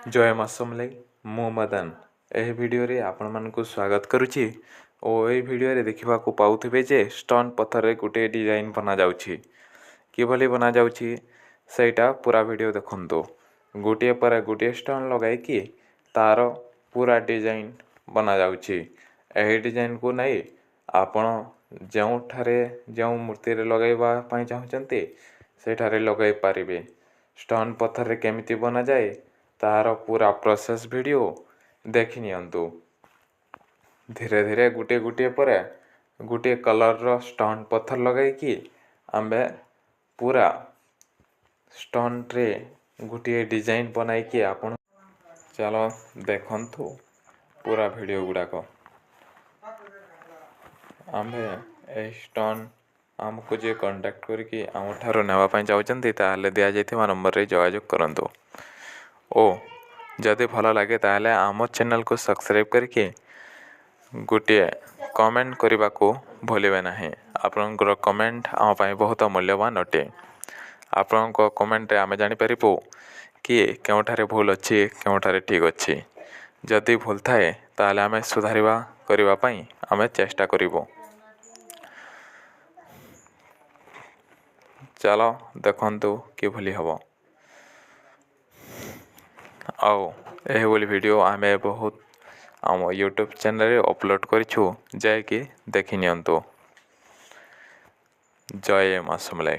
जय माँ समलाई मु मदन एह वीडियो रे आपण मानकु स्वागत करुछि ओ एही वीडियो रे देखिबा को पाउथिबे जे स्टोन पत्थर रे गुटे डिजाइन बना जाउछि किभली बना जाउछि सेटा पूरा वीडियो देखंतो गुटे पर गुटे स्टोन लगाई कि तार पूरा डिजाइन बना जाउछि एही डिजाइन को नै आपण जोठारे जो मूर्ति रे लगाइबा पई चाहचंती सेठारे लगाई पारिबे स्टोन पत्थर रे केमिति बना जाए तार पूरा प्रोसेस वीडियो देखि नियंतु धीरे धीरे गुटे गुटे पर गुटे कलर रो स्टोन पत्थर लगाई कि आम्बे पूरा स्टोन रे गुटे डिजाइन बनाई कि आपण चलो देखंतु पूरा वीडियो गुड़ाक आम्बे ए स्टोन आमको जे कांटेक्ट करके आम ठारो नेवा पई चाहचंती ताले दिया जाइथिबा नंबर रे जोगाजोग करंतु ओ जदि भल लगे ताले आम चैनल को सब्सक्राइब करके गोटे कमेंट करने को भूलिबे नहीं आपनकर कमेंट आम पाई बहुत मूल्यवान अटे आपण कमेंट आम जापर कि केउठारे भूल अच्छी केउठारे ठीक अच्छी जदि भूल थाए ताले आम सुधारिबा करिबा पई आम चेष्टा करिबो। चलो देखंतु कि भली हबो आउ एही बोली वीडियो आमे बहुत आम यूट्यूब चैनल रे अपलोड करिछु जाय कि देखि नियंतु। जय माँ समलाई।